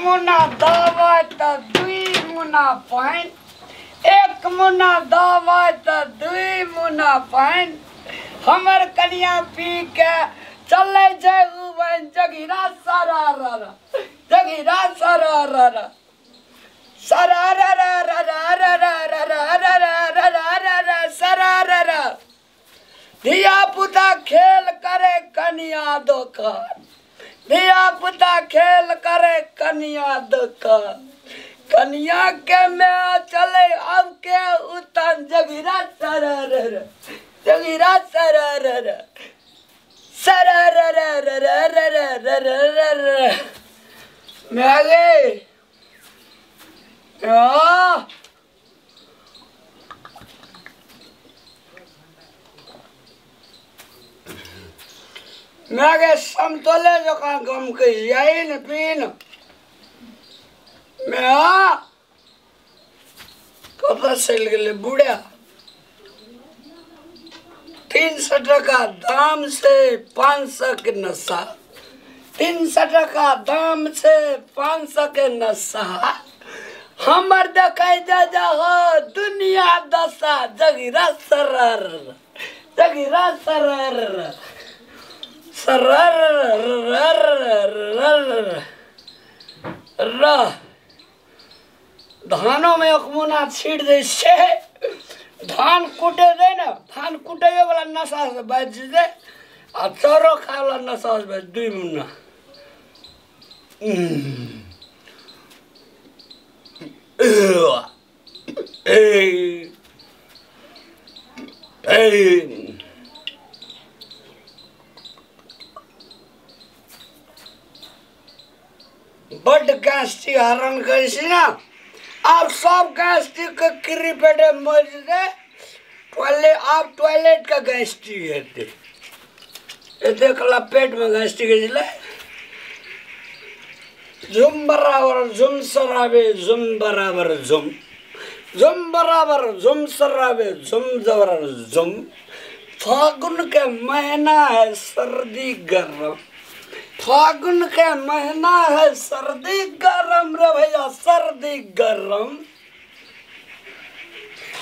मुना दावा त दुई मुना पाइन एक मुना दावा त दुई मुना पाइन हमर कनिया पी के चले जाए उबन जगीरा सरारा जगीरा सरारा सरारा धिया पुता खेल करे कनिया दुकान धिया पुता खेल करे कनिया दुकान कनिया के में चले अब के उतन जगीरा सरारा जगीरा सरारा सरारा मैं गई मैं समतोले जो का गम के यही न पीन मैं कपड़ा सेल के लिए बुढ़ा 300 टका दाम से 500 के नशा 300 टका दाम से 500 के नशा हमर देखाई जा हो दुनिया दशा जगीरा सरर धानों में अकमुना छीट दे से धान कुटे दे ना धान कुटे वाला नशा से बच दे आ चोरो खाए वाला नशा से बच दुई मुन्ना बड़ गैस्ट्रिक हरण कैसी ना आप सब गैस्ट्रिक के किरी पेटे मर दे आप टॉयलेट का गैस्ट्रिक है ये देखला पेट में गैस्ट्रिक है झुम बराबर झुम सराबे झुम बराबर झुम झुम बराबर झुम सराबे झुम जबर झुम फागुन के महीना है सर्दी गर्म फागुन के महीना है सर्दी गर्म रे भैया सर्दी गर्म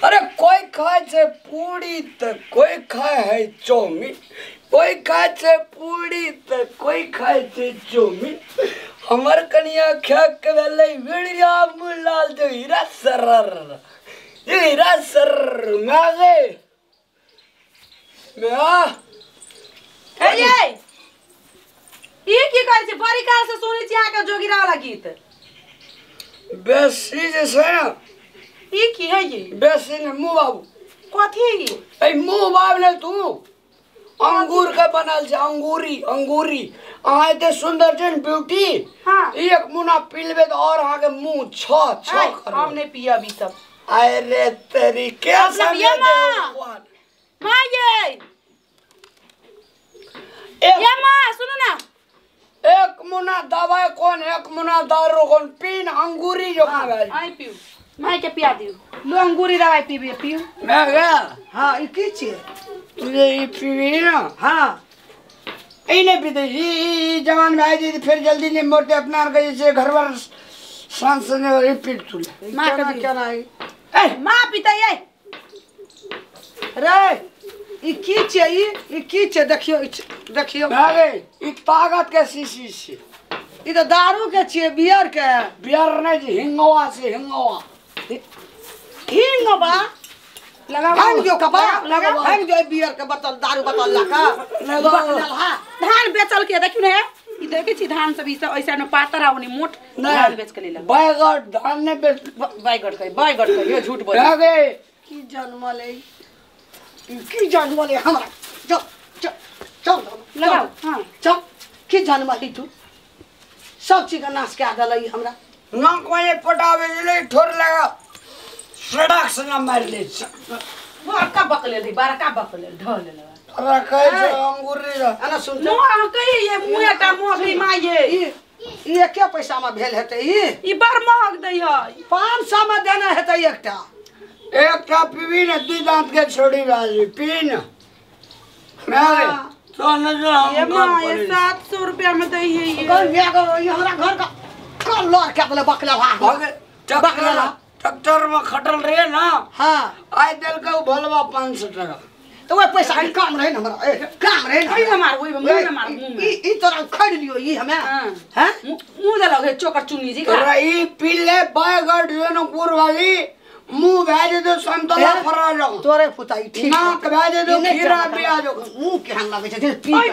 अरे कोई खाए छे पूरी तो कोई खाए है चौमिन कोई खाए छे पूरी तो कोई खाए छे चौमिन हमर कनिया खा के वेले वीडियो मुलाल जो हीरा सर मागे मैं हे ये की कर छे बड़ी काल से सुनै छी आके जोगिरा वाला गीत बेसी जे छै ये की है ये बेसी ने मुंह बाबू कथी है ये ए मुंह बाबू ने तू अंगूर का बनल छे अंगूरी अंगूरी आ एते सुंदर छे ब्यूटी हां एक मुना पीलबे तो और आगे मुंह छ कर हम ने पिया भी सब अरे तेरी क्या समझे मां ये मां सुनो ना एक मुना दवाई कौन एक मुना दारू कौन पीन अंगूरी जो खा गई आई पियो मैं के पिया दियो लो अंगूरी दवाई पीबे पियो मैं गया हां ई की छे तुझे ये पीवी ना हां ई नहीं पीते ई जवान में आई थी फिर जल्दी नहीं मोटे अपना के जैसे घर पर सांस ने रिपीट तू मां का क्या ना ए मां पीता ये रे ई की छे देखियो भागे ई ताकत के शीशी से ई तो दारू के छे बियर नहीं जी हिंगवा से हिंगवा लगा भांग जो कपा लगा भांग जो बियर के बोतल दारू बोतल लगा धान बेचल के देखियो ने ई देखे छी धान सब ई सब ऐसा न पातर आवनी मोट धान बेच के ले बैगट धान ने बेच बैगट ये झूठ बोल भागे की जन्मले की जन्मले हमरा चल लगाओ हां चल की जन्मली तू सब चीज का नाश के दलई हमरा ना कोई पटावे ले ठोर लगा सड़क से ना मार ले बड़का बकले दी बड़का बकले ढल लगा अरे कहे छे अंगूरी रे अना सुन तो हम कही ये मुएटा मोहरी माये ये क्या पैसा में भेल हेते ई बड़ महग दै है 500 में देना हेते एकटा पीवी ने दू दांत के छोड़ी वाली पीन मैं तो न जो हम ये 700 रुपया में दै है ये हमरा घर का कलर के तले बकला ट्रैक्टर में खटल रहे ना। हां आय दिल का भलवा 500 टका तो वो पैसा के काम रहे ना हमरा काम रहे ना ओइ मार मुंह में मार मुंह में ई तोरा खड़ लियो ई हमें हैं मुंह दे लगे चोकर चुन्नी जी का रही पीले बैगड़ जनकपुर वाली मुंह भेज दो संतला फरा लो तोरे पुताई ठीक नाक भेज दो खीरा बिया दो मुंह के हम लगे छे पी ओइ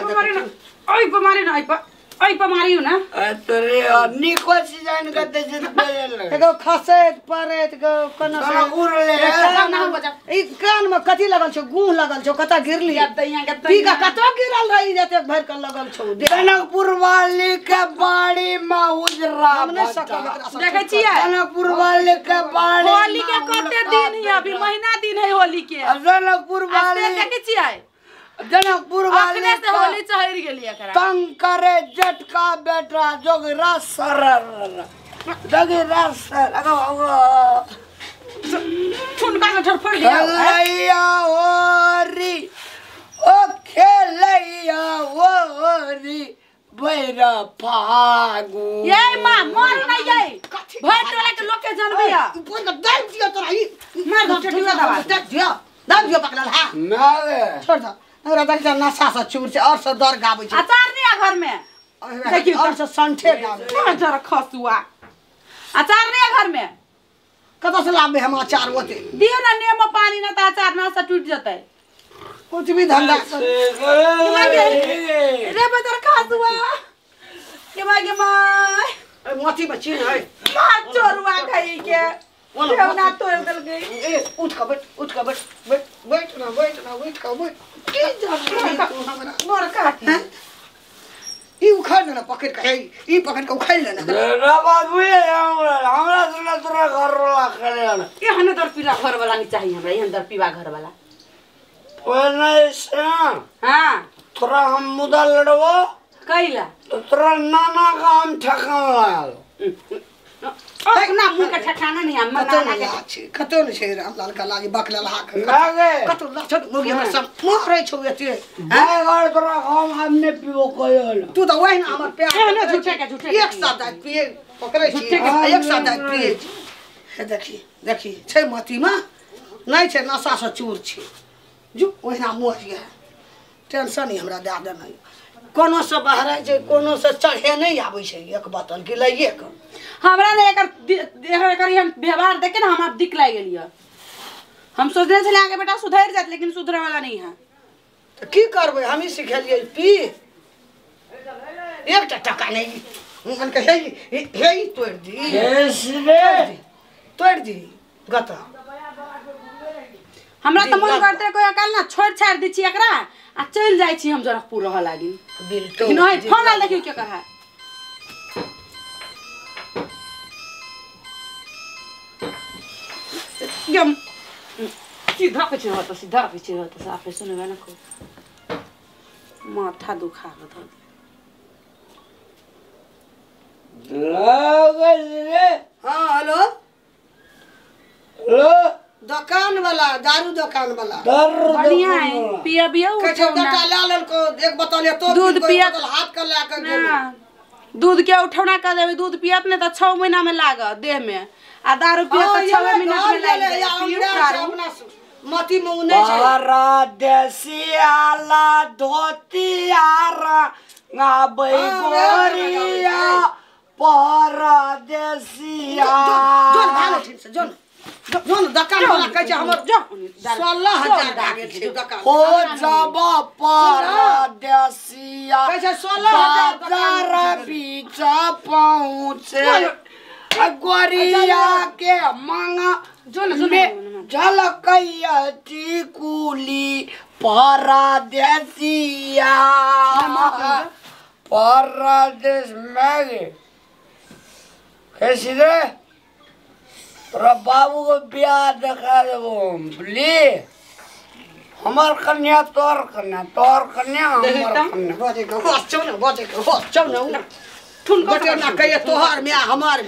बीमारी ना ओइ बीमारी ना अरे निको सीजन करते जित बेल एगो खसे परे गो कोना से उड़ ले ना बजा ई कान में कथि लगल छौ गूं लगल छौ कता गिरली गद्दैया पी का कतो गिरल रही जते भर के लगल छौ जनकपुर वाली के बाड़ी में उजरा हमने सकल देखे छियै जनकपुर वाली के बाड़ी होली के कते दिन है अभी महीना दिन है होली के जनकपुर वाली देखे छियै जनकपुर वाली अखने से होली चहर गेली एकरा तंग करे जटका बेटा जोगरा सरर जोगरा सर ठुनका में ठर फोड़ लिया खेलैया ओरी ओ खेलैया ओरी बैरा फागु ये मां मर नहीं जाए भर टोला के लोग के जानबिया बोल के दाल दियो तोरा ई मार दो ठेठिया दबा दाल दियो पकड़ल हा नागे छोड़ दो हमरा देख नशा से चूर से और से दर गाबै छै अचार नहीं है घर में देखियो और से संठे गाबै कहां जरा खसुआ अचार नहीं है घर में कत से लाबे हम अचार होते दियो ना नेमो पानी ना त अचार ना से टूट जतै कुछ भी धंधा रे बदर खसुआ के माय मोती में चीन है मां चोरुआ खाई के ना तोड़ दल गई ए उठ का बैठ ना की जा तू हमरा मोर काटी ई उखाड़ ना पकड़ के ई पकड़ के उखाड़ लेना रे बाबू हमरा सुना तोरा घर वाला खेले ना ये हने दर पीला घर वाला नहीं चाहिए हमरा ये दर पीवा घर वाला ओने से हां तोरा हम मुदा लड़वो कैला तोरा नाना का हम ठकान लायल ना मुंह का ठठाना नहीं हम नाना के कतो न छै राम लाल का लागी बकला ला लागे कतो ला छोड़ मुगी हमर सब मोरे छौ एते बैगड़ तोरा हम हमने पियो कयल तू तो वही ना हमर प्यार ना झूठे एक साथ आइ पिए पकड़े छी एक साथ आइ पिए हे देखी छै मती में नहीं छै नशा से चूर छी जो ओहिना मोर गया टेंशन ही हमरा दे देना कोनो से बाहर छै कोनो से चढ़े नहीं आबै छै एक बोतल के लइए के हमरा ने एकर हम व्यवहार देखे ना हम आप दिख लाग गेलिए हम सोचने छले आगे बेटा सुधर जात लेकिन सुधरे वाला नहीं है तो की करबै हम ही सिखेलिए पी एक टका नहीं मन के हे तोड़ दी तोड़ दी गता हमरा त मन करते कोई अकल ना छोड़ छाड़ दी छी एकरा आ चल जाई छी हम जनकपुर रह लागी नहीं फोन ला देखियो के कहा यम सीधा पीछे होता साफे सुनेगा ना को माथा दुखा गत लागल रे हां हेलो लो दुकान वाला दारू दुकान वाला बढ़िया है पिया बिया कछो डटा लाल को एक बोतल तो दूध पिया हाथ कर ला के गेल दूध के उठौना कर देबे दूध पियत ने त 6 महीना में लागत देह में आ दारू पियत त 6 महीना में लाग मती में उने छै परदेसियाला धोतियारा गाबै गोरिया परदेसिया जोन दुकान वाला कह छै हमर 16000 आ गेल छै दुकान हो जब परदेसिया कह छै 16000 बाजार बीच पहुँचे गोरिया के मांगा झलकैया टिकुली परदेसिया परदेश में कैसी रे तोरा बाबू को ब्याह देखा देबो बुझली हमार कन्या तोर कन्या हमार कन्या बजे के ना ठुन बटे ना कहिए तोहार में हमार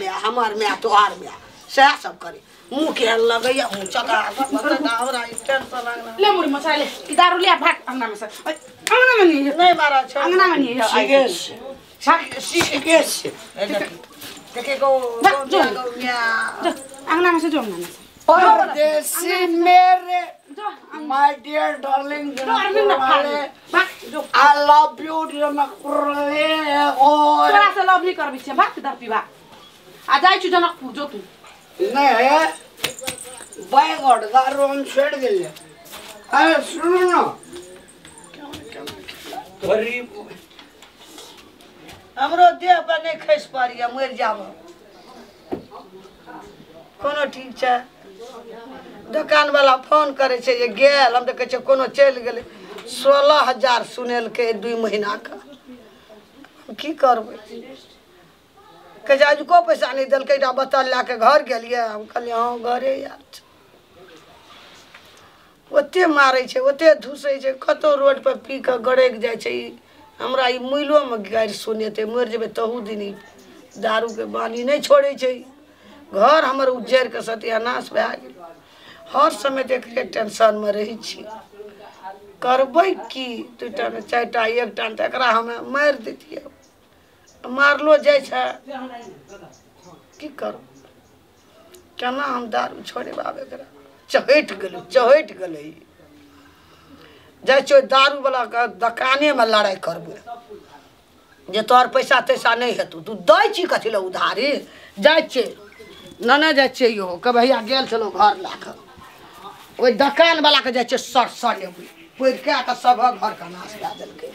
में तोहार में सह सब करे मुंह के लगैया मुंह चका हमरा टेंशन लगना ले मुरी मसाले ई दारू ले भाग अंगना में से अंगना में नहीं है नहीं मारा छ अंगना में नहीं है सीगे देखे को अंगना में से जो अंगना में से परदेसी मेरे my dear darling I love you जनकपुरे और तोरा से लव नहीं करबी छे भाग दर पीबा आ जाई छु जनकपुर जो तू नहीं बैगड़ दारू हम छेड़ दिले अरे सुनो ना गरीब हमरो देह पर नहीं खस पारिया मर जाब कोनो ठीक छै दुकान वाला फोन करे छै जे गेल हम देखे छै कोनो चल गेले 16,000 सुनेलकै 2 महीना का हम की करबै कहे आज को पैसा नहीं देलकै डा बतल ला के घर गेलिए हम कहलिए हां घरे यार ओते मारै छै ओते धुसै छै कतो रोड पर पी के गड़क जाय छै हमरा ई मुइलो में गाड़ी सुनेते मर जेबे तहू दिन दारू के बानी नहीं छोड़े छै घर हमर उज्जैर के सत्यानाश भए गेल हर समय एकरे टेंशन में रही छी करबै की 2टा में 4टा 1टा त एकरा हमें मार देतिए मारलो जाय छै की करू केना हम दारू छोड़े बाबे एकरा चहट गेलै जाय छो दारू वाला के दुकाने में लड़ाई करबै जे तोहर पैसा तैसा नहीं हेतु तू दै छी कथि ल उधारी जाय छे नने जाय छे यो कब भैया गेल चलो घर लाके ओइ दुकान वाला के जाय छे सर एबै पैर के सब घर का नाश कए देलकै